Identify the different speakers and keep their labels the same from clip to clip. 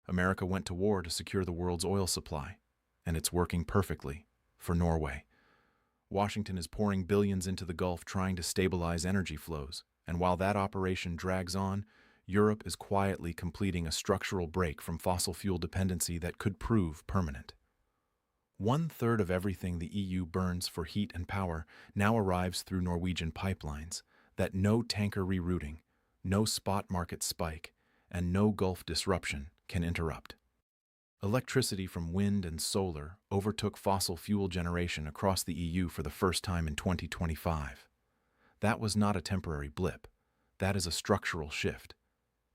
Speaker 1: America went to war to secure the world's oil supply, and it's working perfectly for Norway. Washington is pouring billions into the Gulf trying to stabilize energy flows, and while that operation drags on, Europe is quietly completing a structural break from fossil fuel dependency that could prove permanent. 1/3 of everything the EU burns for heat and power now arrives through Norwegian pipelines that no tanker rerouting, no spot market spike, and no Gulf disruption can interrupt. Electricity from wind and solar overtook fossil fuel generation across the EU for the first time in 2025. That was not a temporary blip. That is a structural shift.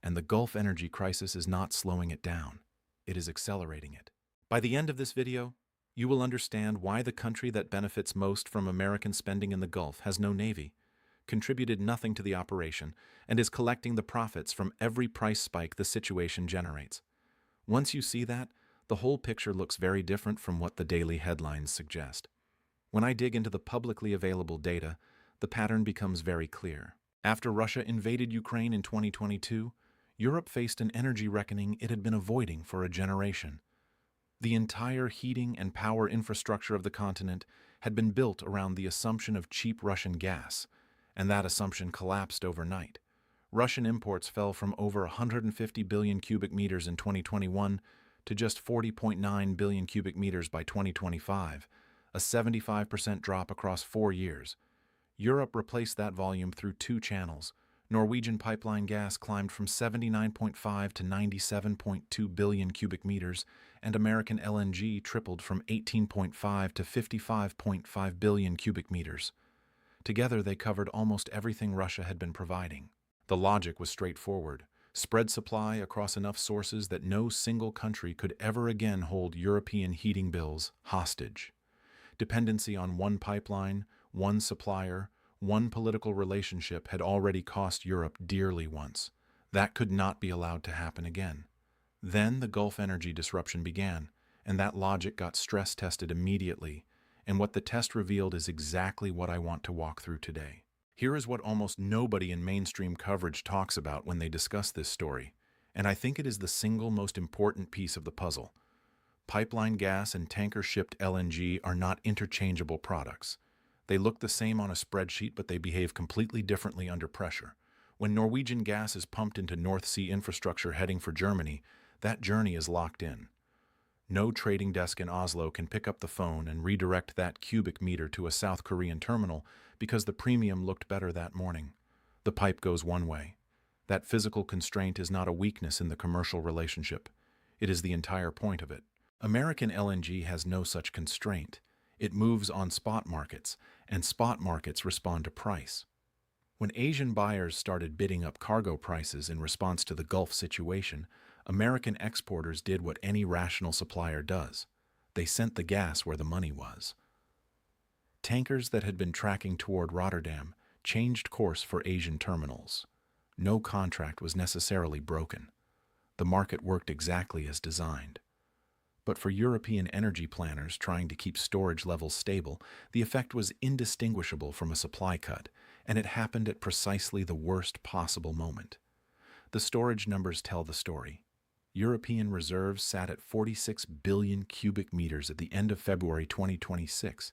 Speaker 1: And the Gulf energy crisis is not slowing it down. It is accelerating it. By the end of this video, you will understand why the country that benefits most from American spending in the Gulf has no navy, contributed nothing to the operation, and is collecting the profits from every price spike the situation generates. Once you see that, the whole picture looks very different from what the daily headlines suggest. When I dig into the publicly available data, the pattern becomes very clear. After Russia invaded Ukraine in 2022, Europe faced an energy reckoning it had been avoiding for a generation. The entire heating and power infrastructure of the continent had been built around the assumption of cheap Russian gas, and that assumption collapsed overnight. Russian imports fell from over 150 billion cubic meters in 2021 to just 40.9 billion cubic meters by 2025, a 75% drop across 4 years. Europe replaced that volume through 2 channels. Norwegian pipeline gas climbed from 79.5 to 97.2 billion cubic meters, and American LNG tripled from 18.5 to 55.5 billion cubic meters. Together, they covered almost everything Russia had been providing. The logic was straightforward. Spread supply across enough sources that no single country could ever again hold European heating bills hostage. Dependency on one pipeline, one supplier, one political relationship had already cost Europe dearly once. That could not be allowed to happen again. Then the Gulf energy disruption began, and that logic got stress-tested immediately, and what the test revealed is exactly what I want to walk through today. Here is what almost nobody in mainstream coverage talks about when they discuss this story, and I think it is the single most important piece of the puzzle. Pipeline gas and tanker-shipped LNG are not interchangeable products. They look the same on a spreadsheet, but they behave completely differently under pressure. When Norwegian gas is pumped into North Sea infrastructure heading for Germany, that journey is locked in. No trading desk in Oslo can pick up the phone and redirect that cubic meter to a South Korean terminal because the premium looked better that morning. The pipe goes one way. That physical constraint is not a weakness in the commercial relationship. It is the entire point of it. American LNG has no such constraint. It moves on spot markets, and spot markets respond to price. When Asian buyers started bidding up cargo prices in response to the Gulf situation, American exporters did what any rational supplier does. They sent the gas where the money was. Tankers that had been tracking toward Rotterdam changed course for Asian terminals. No contract was necessarily broken. The market worked exactly as designed. But for European energy planners trying to keep storage levels stable, the effect was indistinguishable from a supply cut, and it happened at precisely the worst possible moment. The storage numbers tell the story. European reserves sat at 46 billion cubic meters at the end of February 2026,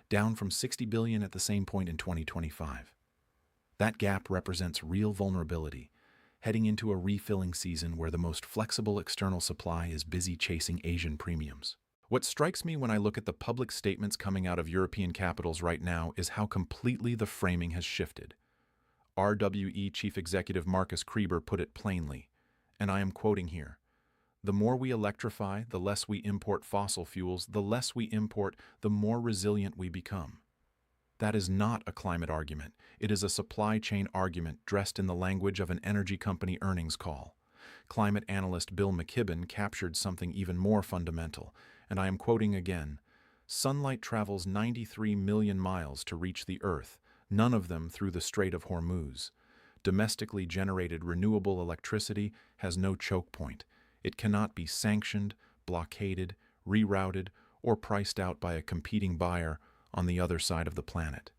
Speaker 1: down from 60 billion at the same point in 2025. That gap represents real vulnerability, heading into a refilling season where the most flexible external supply is busy chasing Asian premiums. What strikes me when I look at the public statements coming out of European capitals right now is how completely the framing has shifted. RWE Chief Executive Markus Kreber put it plainly, and I am quoting here, "The more we electrify, the less we import fossil fuels, the less we import, the more resilient we become." That is not a climate argument. It is a supply chain argument dressed in the language of an energy company earnings call. Climate analyst Bill McKibben captured something even more fundamental, and I am quoting again, "Sunlight travels 93 million miles to reach the Earth, none of them through the Strait of Hormuz. Domestically generated renewable electricity has no choke point. It cannot be sanctioned, blockaded, rerouted, or priced out by a competing buyer on the other side of the planet."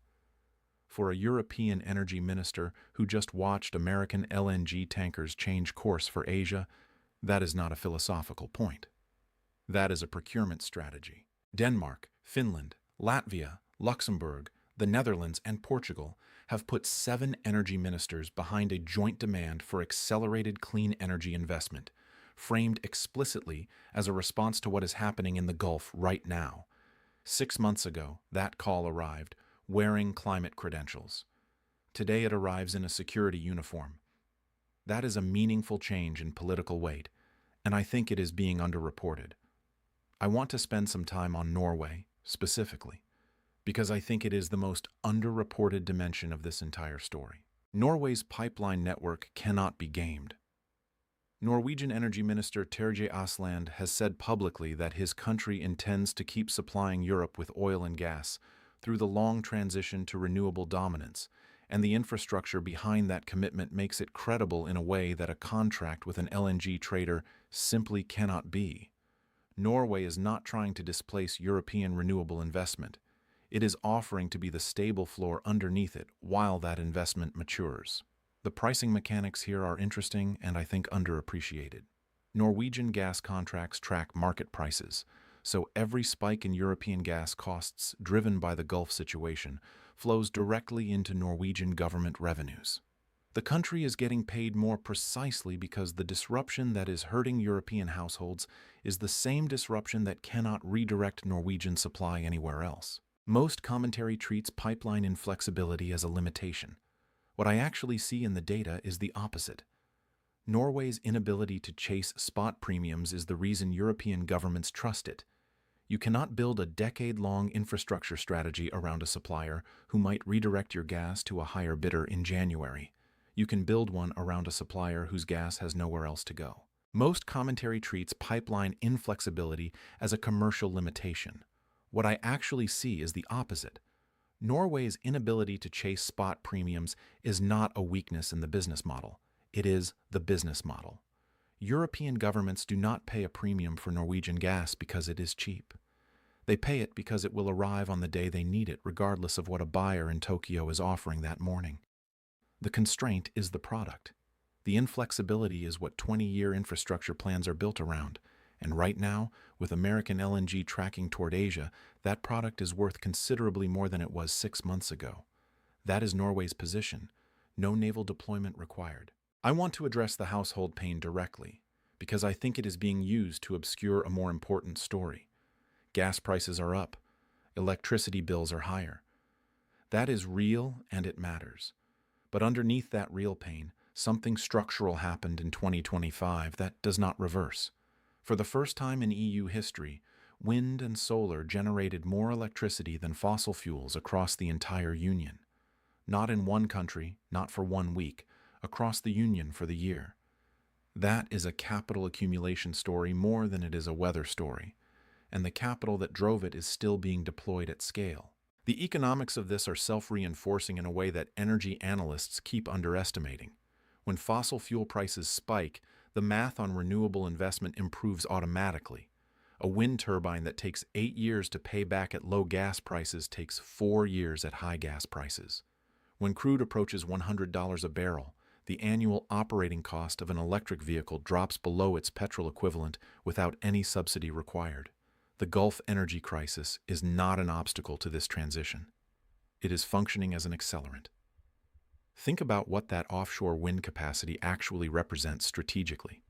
Speaker 1: For a European energy minister who just watched American LNG tankers change course for Asia, That is not a philosophical point. That is a procurement strategy. Denmark, Finland, Latvia, Luxembourg, the Netherlands, and Portugal have put 7 energy ministers behind a joint demand for accelerated clean energy investment, framed explicitly as a response to what is happening in the Gulf right now. 6 months ago, that call arrived, wearing climate credentials. Today it arrives in a security uniform. That is a meaningful change in political weight, and I think it is being underreported. I want to spend some time on Norway, specifically, because I think it is the most underreported dimension of this entire story. Norway's pipeline network cannot be gamed. Norwegian Energy Minister Terje Aasland has said publicly that his country intends to keep supplying Europe with oil and gas through the long transition to renewable dominance, and the infrastructure behind that commitment makes it credible in a way that a contract with an LNG trader simply cannot be. Norway is not trying to displace European renewable investment. It is offering to be the stable floor underneath it while that investment matures. The pricing mechanics here are interesting and I think underappreciated. Norwegian gas contracts track market prices, so every spike in European gas costs driven by the Gulf situation flows directly into Norwegian government revenues. The country is getting paid more precisely because the disruption that is hurting European households is the same disruption that cannot redirect Norwegian supply anywhere else. Most commentary treats pipeline inflexibility as a limitation. What I actually see in the data is the opposite. Norway's inability to chase spot premiums is the reason European governments trust it. You cannot build a decade-long infrastructure strategy around a supplier who might redirect your gas to a higher bidder in January. You can build one around a supplier whose gas has nowhere else to go. Most commentary treats pipeline inflexibility as a commercial limitation. What I actually see is the opposite. Norway's inability to chase spot premiums is not a weakness in the business model. It is the business model. European governments do not pay a premium for Norwegian gas because it is cheap. They pay it because it will arrive on the day they need it, regardless of what a buyer in Tokyo is offering that morning. The constraint is the product. The inflexibility is what 20-year infrastructure plans are built around. And right now, with American LNG tracking toward Asia, that product is worth considerably more than it was 6 months ago. That is Norway's position. No naval deployment required. I want to address the household pain directly, because I think it is being used to obscure a more important story. Gas prices are up. Electricity bills are higher. That is real and it matters. But underneath that real pain, something structural happened in 2025 that does not reverse. For the first time in EU history, wind and solar generated more electricity than fossil fuels across the entire Union. Not in one country, not for 1 week, across the Union for the year. That is a capital accumulation story more than it is a weather story, and the capital that drove it is still being deployed at scale. The economics of this are self-reinforcing in a way that energy analysts keep underestimating. When fossil fuel prices spike, the math on renewable investment improves automatically. A wind turbine that takes 8 years to pay back at low gas prices takes 4 years at high gas prices. When crude approaches $100 a barrel, the annual operating cost of an electric vehicle drops below its petrol equivalent without any subsidy required. The Gulf energy crisis is not an obstacle to this transition. It is functioning as an accelerant. Think about what that offshore wind capacity actually represents strategically.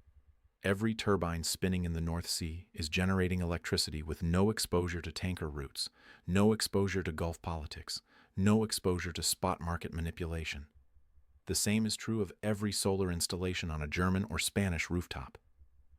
Speaker 1: Every turbine spinning in the North Sea is generating electricity with no exposure to tanker routes, no exposure to Gulf politics, no exposure to spot market manipulation. The same is true of every solar installation on a German or Spanish rooftop.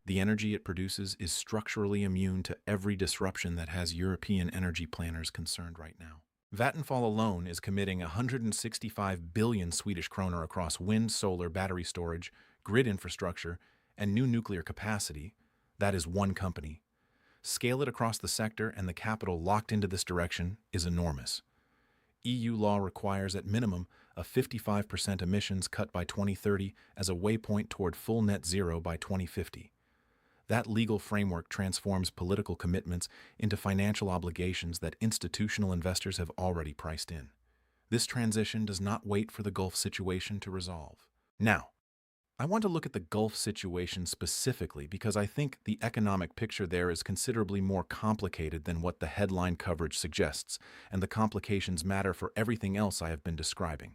Speaker 1: The energy it produces is structurally immune to every disruption that has European energy planners concerned right now. Vattenfall alone is committing 165 billion Swedish kroner across wind, solar, battery storage, grid infrastructure, and new nuclear capacity. That is one company. Scale it across the sector and the capital locked into this direction is enormous. EU law requires at minimum a 55% emissions cut by 2030 as a waypoint toward full net zero by 2050. That legal framework transforms political commitments into financial obligations that institutional investors have already priced in. This transition does not wait for the Gulf situation to resolve. Now, I want to look at the Gulf situation specifically because I think the economic picture there is considerably more complicated than what the headline coverage suggests, and the complications matter for everything else I have been describing.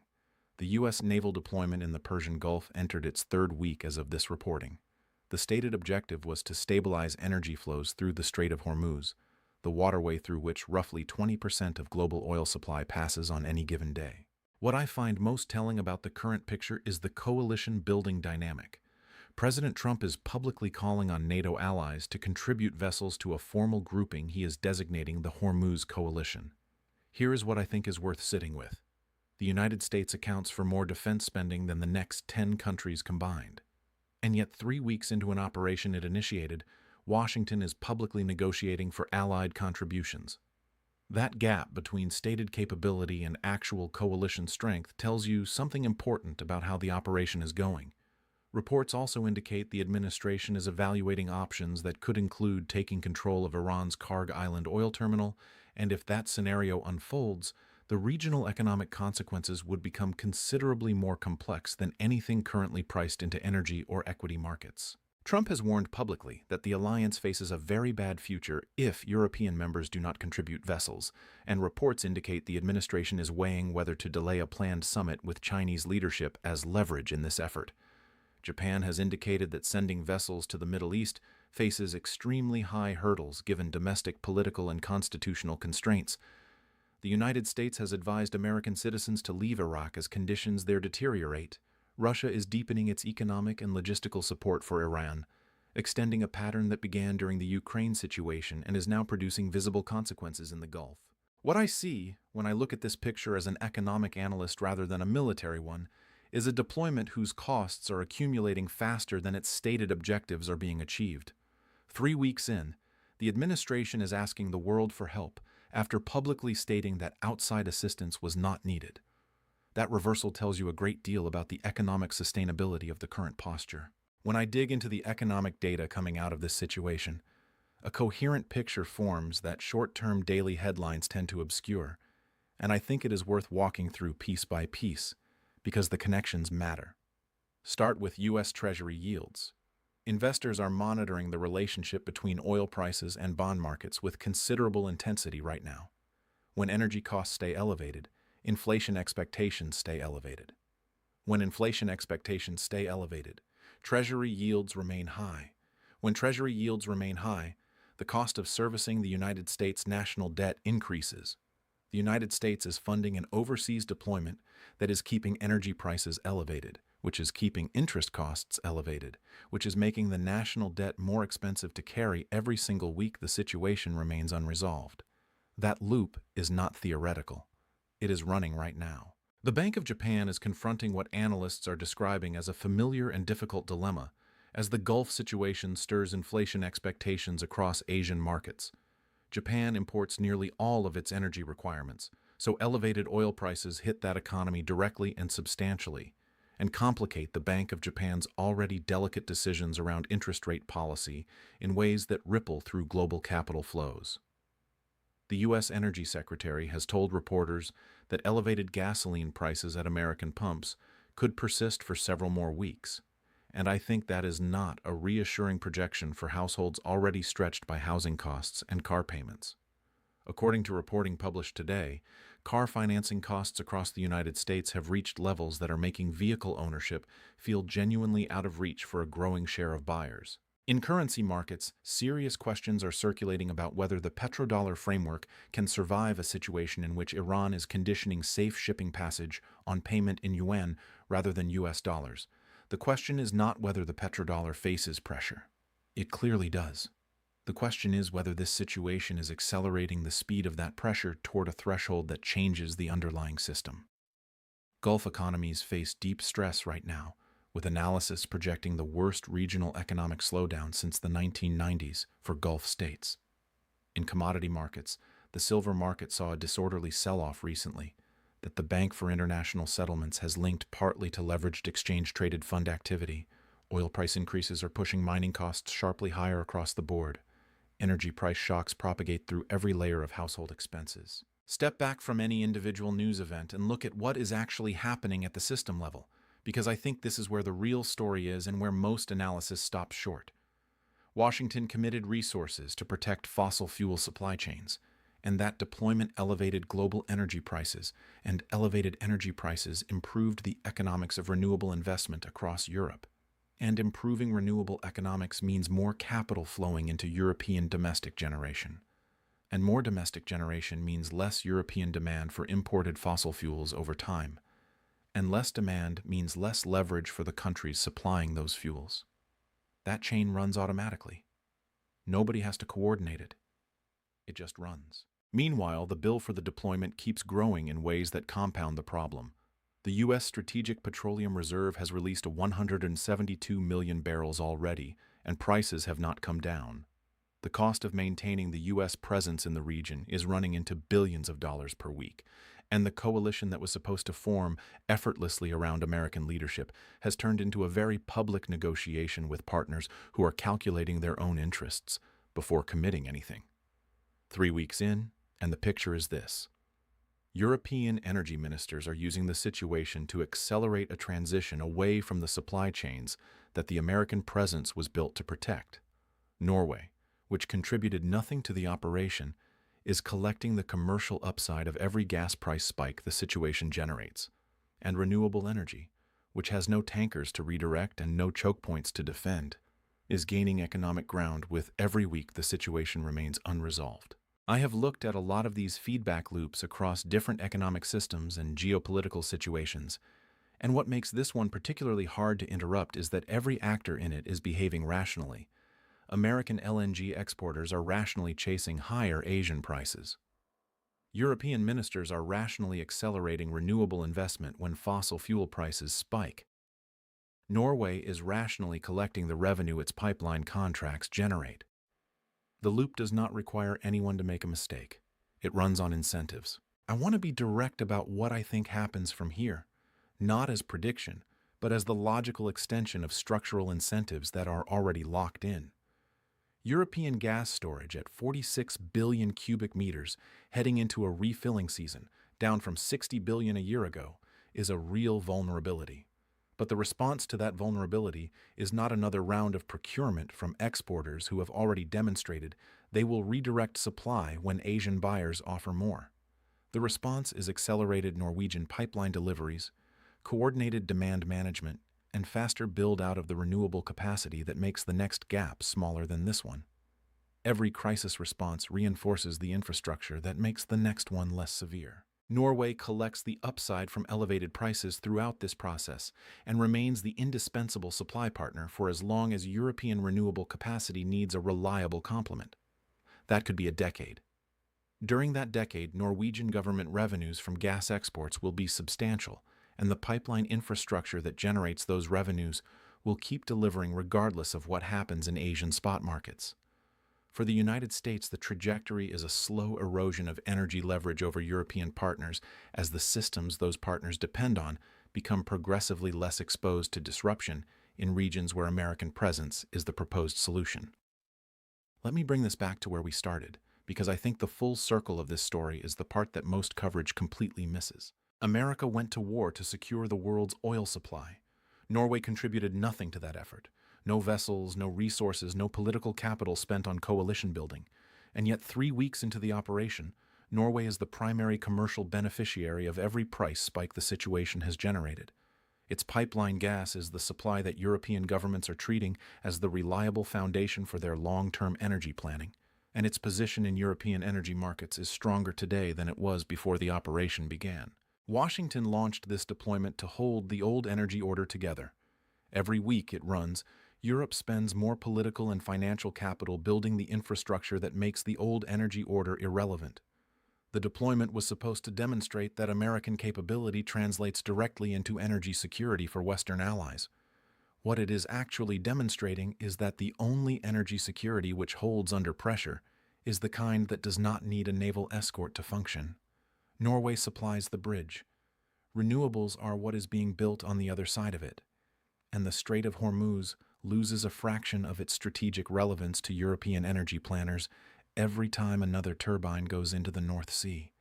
Speaker 1: The U.S. naval deployment in the Persian Gulf entered its third week as of this reporting. The stated objective was to stabilize energy flows through the Strait of Hormuz, the waterway through which roughly 20% of global oil supply passes on any given day. What I find most telling about the current picture is the coalition-building dynamic. President Trump is publicly calling on NATO allies to contribute vessels to a formal grouping he is designating the Hormuz Coalition. Here is what I think is worth sitting with. The United States accounts for more defense spending than the next 10 countries combined. And yet 3 weeks into an operation it initiated, Washington is publicly negotiating for allied contributions. That gap between stated capability and actual coalition strength tells you something important about how the operation is going. Reports also indicate the administration is evaluating options that could include taking control of Iran's Karg Island oil terminal, and if that scenario unfolds, the regional economic consequences would become considerably more complex than anything currently priced into energy or equity markets. Trump has warned publicly that the alliance faces a very bad future if European members do not contribute vessels, and reports indicate the administration is weighing whether to delay a planned summit with Chinese leadership as leverage in this effort. Japan has indicated that sending vessels to the Middle East faces extremely high hurdles given domestic political and constitutional constraints. The United States has advised American citizens to leave Iraq as conditions there deteriorate. Russia is deepening its economic and logistical support for Iran, extending a pattern that began during the Ukraine situation and is now producing visible consequences in the Gulf. What I see when I look at this picture as an economic analyst rather than a military one is a deployment whose costs are accumulating faster than its stated objectives are being achieved. 3 weeks in, the administration is asking the world for help after publicly stating that outside assistance was not needed. That reversal tells you a great deal about the economic sustainability of the current posture. When I dig into the economic data coming out of this situation, a coherent picture forms that short-term daily headlines tend to obscure, and I think it is worth walking through piece by piece, because the connections matter. Start with U.S. Treasury yields. Investors are monitoring the relationship between oil prices and bond markets with considerable intensity right now. When energy costs stay elevated, inflation expectations stay elevated. When inflation expectations stay elevated, Treasury yields remain high. When Treasury yields remain high, the cost of servicing the United States national debt increases. The United States is funding an overseas deployment that is keeping energy prices elevated, which is keeping interest costs elevated, which is making the national debt more expensive to carry every single week the situation remains unresolved. That loop is not theoretical. It is running right now. The Bank of Japan is confronting what analysts are describing as a familiar and difficult dilemma, as the Gulf situation stirs inflation expectations across Asian markets. Japan imports nearly all of its energy requirements, so elevated oil prices hit that economy directly and substantially, and complicate the Bank of Japan's already delicate decisions around interest rate policy in ways that ripple through global capital flows. The U.S. Energy Secretary has told reporters that elevated gasoline prices at American pumps could persist for several more weeks, and I think that is not a reassuring projection for households already stretched by housing costs and car payments. According to reporting published today, car financing costs across the United States have reached levels that are making vehicle ownership feel genuinely out of reach for a growing share of buyers. In currency markets, serious questions are circulating about whether the petrodollar framework can survive a situation in which Iran is conditioning safe shipping passage on payment in yuan rather than US dollars. The question is not whether the petrodollar faces pressure. It clearly does. The question is whether this situation is accelerating the speed of that pressure toward a threshold that changes the underlying system. Gulf economies face deep stress right now, with analysis projecting the worst regional economic slowdown since the 1990s for Gulf states. In commodity markets, the silver market saw a disorderly sell-off recently that the Bank for International Settlements has linked partly to leveraged exchange-traded fund activity. Oil price increases are pushing mining costs sharply higher across the board. Energy price shocks propagate through every layer of household expenses. Step back from any individual news event and look at what is actually happening at the system level. because I think this is where the real story is and where most analysis stops short. Washington committed resources to protect fossil fuel supply chains, and that deployment elevated global energy prices, and elevated energy prices improved the economics of renewable investment across Europe. And improving renewable economics means more capital flowing into European domestic generation. And more domestic generation means less European demand for imported fossil fuels over time. And less demand means less leverage for the countries supplying those fuels. That chain runs automatically. Nobody has to coordinate it. It just runs. Meanwhile, the bill for the deployment keeps growing in ways that compound the problem. The U.S. Strategic Petroleum Reserve has released 172 million barrels already, and prices have not come down. The cost of maintaining the U.S. presence in the region is running into billions of dollars per week, and the coalition that was supposed to form effortlessly around American leadership has turned into a very public negotiation with partners who are calculating their own interests before committing anything. 3 weeks in, and the picture is this. European energy ministers are using the situation to accelerate a transition away from the supply chains that the American presence was built to protect. Norway, which contributed nothing to the operation, is collecting the commercial upside of every gas price spike the situation generates. And renewable energy, which has no tankers to redirect and no choke points to defend, is gaining economic ground with every week the situation remains unresolved. I have looked at a lot of these feedback loops across different economic systems and geopolitical situations, and what makes this one particularly hard to interrupt is that every actor in it is behaving rationally. American LNG exporters are rationally chasing higher Asian prices. European ministers are rationally accelerating renewable investment when fossil fuel prices spike. Norway is rationally collecting the revenue its pipeline contracts generate. The loop does not require anyone to make a mistake. It runs on incentives. I want to be direct about what I think happens from here, not as prediction, but as the logical extension of structural incentives that are already locked in. European gas storage at 46 billion cubic meters heading into a refilling season, down from 60 billion a year ago, is a real vulnerability. But the response to that vulnerability is not another round of procurement from exporters who have already demonstrated they will redirect supply when Asian buyers offer more. The response is accelerated Norwegian pipeline deliveries, coordinated demand management, and faster build-out of the renewable capacity that makes the next gap smaller than this one. Every crisis response reinforces the infrastructure that makes the next one less severe. Norway collects the upside from elevated prices throughout this process and remains the indispensable supply partner for as long as European renewable capacity needs a reliable complement. That could be a decade. During that decade, Norwegian government revenues from gas exports will be substantial, and the pipeline infrastructure that generates those revenues will keep delivering regardless of what happens in Asian spot markets. For the United States, the trajectory is a slow erosion of energy leverage over European partners as the systems those partners depend on become progressively less exposed to disruption in regions where American presence is the proposed solution. Let me bring this back to where we started, because I think the full circle of this story is the part that most coverage completely misses. America went to war to secure the world's oil supply. Norway contributed nothing to that effort. No vessels, no resources, no political capital spent on coalition building. And yet 3 weeks into the operation, Norway is the primary commercial beneficiary of every price spike the situation has generated. Its pipeline gas is the supply that European governments are treating as the reliable foundation for their long-term energy planning. And its position in European energy markets is stronger today than it was before the operation began. Washington launched this deployment to hold the old energy order together. Every week it runs, Europe spends more political and financial capital building the infrastructure that makes the old energy order irrelevant. The deployment was supposed to demonstrate that American capability translates directly into energy security for Western allies. What it is actually demonstrating is that the only energy security which holds under pressure is the kind that does not need a naval escort to function. Norway supplies the bridge. Renewables are what is being built on the other side of it. And the Strait of Hormuz loses a fraction of its strategic relevance to European energy planners every time another turbine goes into the North Sea.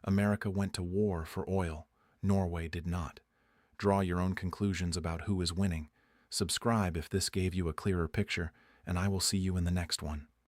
Speaker 1: America went to war for oil. Norway did not. Draw your own conclusions about who is winning. Subscribe if this gave you a clearer picture, and I will see you in the next one.